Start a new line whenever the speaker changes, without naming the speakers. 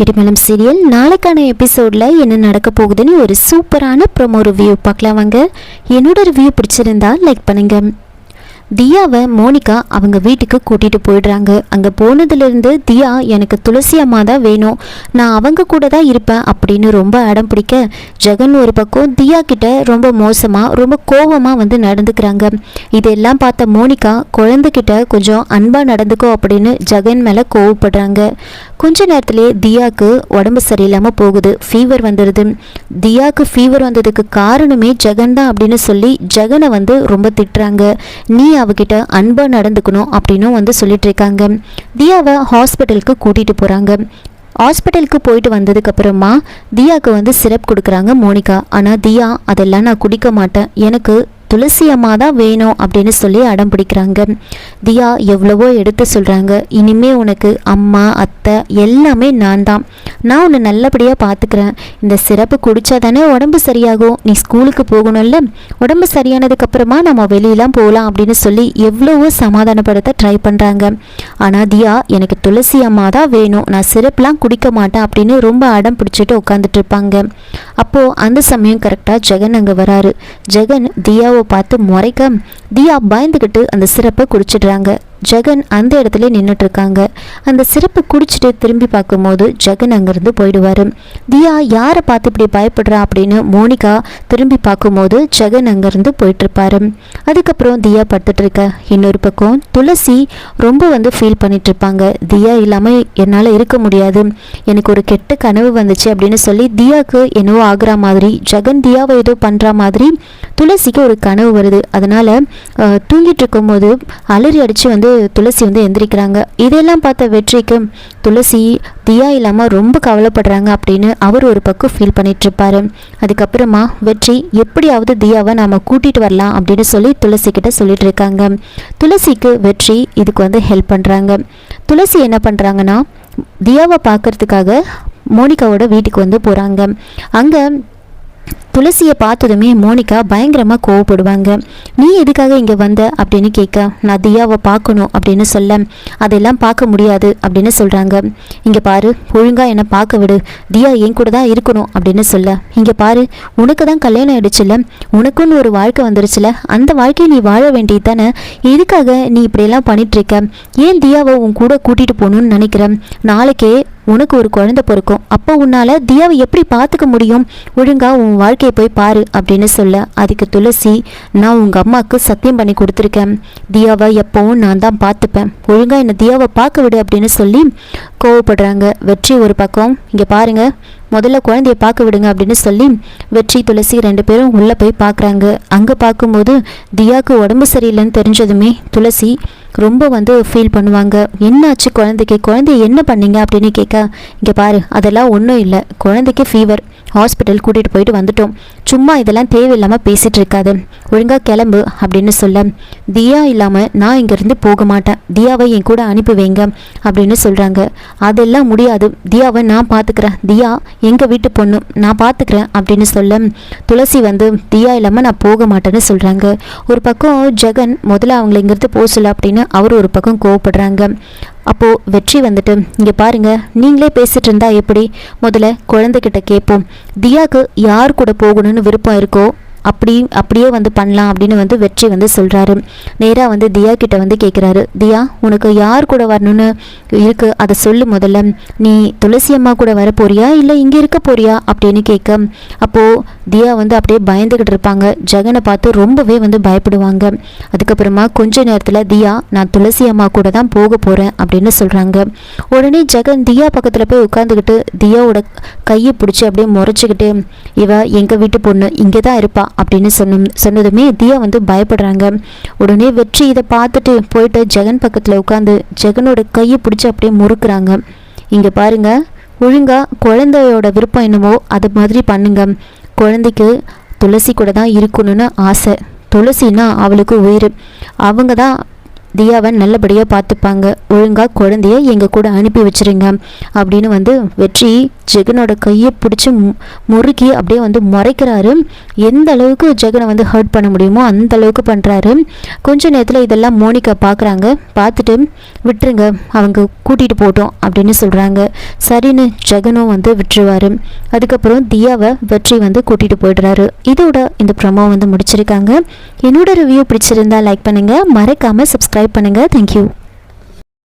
Gettimelam serial நாளைக்கான எபிசோடில் என்ன நடக்க போகுதுன்னு ஒரு சூப்பரான ப்ரோமோ ரிவ்யூ பார்க்கலாம் வாங்க. என்னோட ரிவ்யூ பிடிச்சிருந்தா லைக் பண்ணுங்க. தியாவை மோனிகா அவங்க வீட்டுக்கு கூட்டிகிட்டு போயிடுறாங்க. அங்கே போனதுலேருந்து தியா எனக்கு துளசி அம்மா தான் வேணும், நான் அவங்க கூட தான் இருப்பேன் அப்படின்னு ரொம்ப அடம் பிடிக்க, ஜெகன் ஒரு பக்கம் தியா கிட்ட ரொம்ப மோசமாக ரொம்ப கோபமாக நடந்துக்கிறாங்க. இதெல்லாம் பார்த்த மோனிகா குழந்தைகிட்ட கொஞ்சம் அன்பாக நடந்துக்கோ அப்படின்னு ஜெகன் மேலே கோவப்படுறாங்க. கொஞ்ச நேரத்திலே தியாவுக்கு உடம்பு சரியில்லாமல் போகுது, ஃபீவர் வந்துடுது. தியாவுக்கு ஃபீவர் வந்ததுக்கு காரணமே ஜெகன் தான் சொல்லி ஜெகனை ரொம்ப திட்டுறாங்க. நீ அவகிட்ட அன்பா நடந்துக்கணும் அப்படின்னு சொல்லிட்டு இருக்காங்க. தியாவை ஹாஸ்பிட்டலுக்கு கூட்டிட்டு போறாங்க. ஹாஸ்பிட்டலுக்கு போயிட்டு வந்ததுக்கு அப்புறமா தியாவுக்கு சிரப் கொடுக்குறாங்க மோனிகா. ஆனால் தியா அதெல்லாம் நான் குடிக்க மாட்டேன், எனக்கு துளசி அம்மா தான் வேணும் அப்படின்னு சொல்லி அடம் பிடிக்கிறாங்க. தியா எவ்வளவோ எடுத்து சொல்கிறாங்க, இனிமே உனக்கு அம்மா அத்தை எல்லாமே நான் தான், நான் உன்னை நல்லபடியாக பார்த்துக்கிறேன், இந்த சிறப்பு குடித்தா தானே உடம்பு சரியாகும், நீ ஸ்கூலுக்கு போகணும்ல, உடம்பு சரியானதுக்கப்புறமா நம்ம வெளியெலாம் போகலாம் அப்படின்னு சொல்லி எவ்வளவோ சமாதானப்படுத்த ட்ரை பண்ணுறாங்க. ஆனால் தியா எனக்கு துளசி அம்மா தான் வேணும், நான் சிறப்புலாம் குடிக்க மாட்டேன் அப்படின்னு ரொம்ப அடம் பிடிச்சிட்டு உட்காந்துட்டு இருப்பாங்க. அப்போது அந்த சமயம் கரெக்டாக ஜெகன் அங்கே வராரு. ஜெகன் தியாவை பார்த்து முறைக்க தியா பயந்துக்கிட்டு அந்த சிறப்பை குடிச்சிடுறாங்க. ஜெகன் அந்த இடத்துல நின்றுட்டு இருக்காங்க. அந்த சிறப்பை குடிச்சிட்டு திரும்பி பார்க்கும்போது ஜெகன் அங்கேருந்து போயிடுவார். தியா யாரை பார்த்து இப்படி பயப்படுறா அப்படின்னு மோனிகா திரும்பி பார்க்கும்போது ஜெகன் அங்கேருந்து போயிட்டுருப்பாரு. அதுக்கப்புறம் தியா படுத்துட்டு இருக்க. இன்னொரு பக்கம் துளசி ரொம்ப ஃபீல் பண்ணிட்டு இருப்பாங்க. தியா இல்லாமல் என்னால் இருக்க முடியாது, எனக்கு ஒரு கெட்ட கனவு வந்துச்சு அப்படின்னு சொல்லி தியாவுக்கு என்னவோ ஆகுற மாதிரி, ஜெகன் தியாவை ஏதோ பண்ணுற மாதிரி துளசிக்கு ஒரு கனவு வருது. அதனால் தூங்கிட்டு இருக்கும்போது அலறி அடித்து துளசி எந்திரிக்கிறாங்க. இதெல்லாம் பார்த்த வெற்றிக்கு துளசி தியா இல்லாமல் ரொம்ப கவலைப்படுறாங்க அப்படின்னு அவர் ஒரு பக்கம் ஃபீல் பண்ணிட்டு இருப்பாரு. அதுக்கப்புறமா வெற்றி எப்படியாவது தியாவை நாம் கூட்டிகிட்டு வரலாம் அப்படின்னு சொல்லி துளசி கிட்ட சொல்லிட்டு இருக்காங்க. துளசிக்கு வெற்றி இதுக்கு ஹெல்ப் பண்ணுறாங்க. துளசி என்ன பண்ணுறாங்கன்னா தியாவை பார்க்கறதுக்காக மோனிகாவோட வீட்டுக்கு போகிறாங்க. அங்கே துளசியை பார்த்ததுமே மோனிகா பயங்கரமாக கோவப்படுவாங்க. நீ எதுக்காக இங்கே வந்த அப்படின்னு கேட்க, நான் தியாவை பார்க்கணும் அப்படின்னு சொல்ல, அதெல்லாம் பார்க்க முடியாது அப்படின்னு சொல்கிறாங்க. இங்கே பாரு, ஒழுங்காக என்னை பார்க்க விடு, தியா என் கூட தான் இருக்கணும் அப்படின்னு சொல்ல, இங்கே பாரு, உனக்கு தான் கல்யாணம் ஆயிடுச்சுல, உனக்குன்னு ஒரு வாழ்க்கை வந்துருச்சுல, அந்த வாழ்க்கையை நீ வாழ வேண்டியது தானே, எதுக்காக நீ இப்படியெல்லாம் பண்ணிட்டுருக்க, ஏன் தியாவை உன் கூட கூட்டிகிட்டு போகணுன்னு நினைக்கிறேன், நாளைக்கே உனக்கு ஒரு குழந்தை பிறக்கும், அப்போ உன்னால் தியாவை எப்படி பார்த்துக்க முடியும், ஒழுங்காக உன் வாழ்க்கையை போய் பாரு அப்படின்னு சொல்ல, அதுக்கு துளசி, நான் உங்கள் அம்மாவுக்கு சத்தியம் பண்ணி கொடுத்துருக்கேன், தியாவை எப்போவும் நான் தான் பார்த்துப்பேன், ஒழுங்காக என்னை தியாவை பார்க்க விடு அப்படின்னு சொல்லி கோவப்படுறாங்க. வெற்றி ஒரு பக்கம், இங்கே பாருங்கள், முதல்ல குழந்தைய பார்க்க விடுங்க அப்படின்னு சொல்லி வெற்றி துளசி ரெண்டு பேரும் உள்ளே போய் பார்க்குறாங்க. அங்கே பார்க்கும்போது தியாவுக்கு உடம்பு சரியில்லைன்னு தெரிஞ்சதுமே துளசி ரொம்ப ஃபீல் பண்ணுவாங்க. என்னாச்சு குழந்தைக்கு, குழந்தைய என்ன பண்ணீங்க அப்படின்னு கேட்க, இங்கே பாரு, அதெல்லாம் ஒன்றும் இல்லை, குழந்தைக்கு ஃபீவர், ஹாஸ்பிட்டல் கூட்டிகிட்டு போயிட்டு வந்துட்டோம், சும்மா இதெல்லாம் தேவையில்லாமல் பேசிகிட்டு இருக்காது, ஒழுங்காக கிளம்பு அப்படின்னு சொல்ல, தியா இல்லாமல் நான் இங்கேருந்து போக மாட்டேன், தியாவை என் கூட அனுப்பி வைங்க அப்படின்னு சொல்கிறாங்க. அதெல்லாம் முடியாது, தியாவை நான் பார்த்துக்கிறேன், தியா எங்கள் வீட்டு பொண்ணு, நான் பார்த்துக்கிறேன் அப்படின்னு சொல்ல, துளசி தியா இல்லாமல் நான் போக மாட்டேன்னு சொல்கிறாங்க. ஒரு பக்கம் ஜெகன் முதல்ல அவங்கள இங்கேருந்து போக சொல்ல அப்படின்னு அவர் ஒரு பக்கம் கோவப்படுறாங்க. அப்போது வெற்றி இங்கே பாருங்கள், நீங்களே பேசிகிட்டு இருந்தா எப்படி, முதல்ல குழந்தைகிட்ட கேட்போம், தியாவுக்கு யார் கூட போகணும்னு விருப்பம் இருக்கோ அப்படியே பண்ணலாம் அப்படின்னு வெற்றி சொல்கிறாரு. நேராக தியா கிட்ட கேட்குறாரு, தியா உனக்கு யார் கூட வரணும்னு இருக்கு, அதை சொல்லு, முதல்ல நீ துளசி அம்மா கூட வர போறியா இல்லை இங்கே இருக்க போறியா அப்படின்னு கேட்க, அப்போது தியா அப்படியே பயந்துக்கிட்டு இருப்பாங்க. ஜெகனை பார்த்து ரொம்பவே பயப்படுவாங்க. அதுக்கப்புறமா கொஞ்ச நேரத்தில் தியா நான் துளசி அம்மா கூட தான் போக போகிறேன் அப்படின்னு சொல்கிறாங்க. உடனே ஜெகன் தியா பக்கத்தில் போய் உட்காந்துக்கிட்டு தியாவோட கையை பிடிச்சி அப்படியே முறைச்சிக்கிட்டு, இவ எங்கள் வீட்டு பொண்ணு, இங்கே தான் இருப்பா அப்படின்னு சொன்னதுமே தியா பயப்படுறாங்க. உடனே வெற்றி இதை பார்த்துட்டு போயிட்டு ஜெகன் பக்கத்தில் உட்காந்து ஜெகனோட கையை பிடிச்சி அப்படியே முறுக்குறாங்க. இங்கே பாருங்க, ஒழுங்கா குழந்தையோட விருப்பம் என்னமோ அது மாதிரி பண்ணுங்க, குழந்தைக்கு துளசி கூட தான் இருக்கணும்னு ஆசை, துளசின்னா அவளுக்கு உயிர், அவங்க தான் தியாவை நல்லபடியாக பார்த்துப்பாங்க, ஒழுங்காக குழந்தைய எங்கள் கூட அனுப்பி வச்சுருங்க அப்படின்னு வந்து வெற்றி ஜெகனோட கையை பிடிச்சி முறுக்கி அப்படியே வந்து முறைக்கிறாரு. எந்த அளவுக்கு ஜெகனை வந்து ஹர்ட் பண்ண முடியுமோ அந்த அளவுக்கு பண்ணுறாரு. கொஞ்ச நேரத்தில் இதெல்லாம் மோனிகா பார்க்குறாங்க. பார்த்துட்டு விட்டுருங்க, அவங்க கூட்டிகிட்டு போட்டோம் அப்படின்னு சொல்கிறாங்க. சரின்னு ஜெகனும் வந்து விட்டுருவார். அதுக்கப்புறம் தியாவை வெற்றி வந்து கூட்டிகிட்டு போய்டுறாரு. இதோட இந்த ப்ரோமோ வந்து முடிச்சிருக்காங்க. என்னோட ரிவ்யூ பிடிச்சிருந்தா லைக் பண்ணுங்கள், மறக்காமல் சப்ஸ்கிரைப் பண்ணுங்கள். தேங்க்யூ.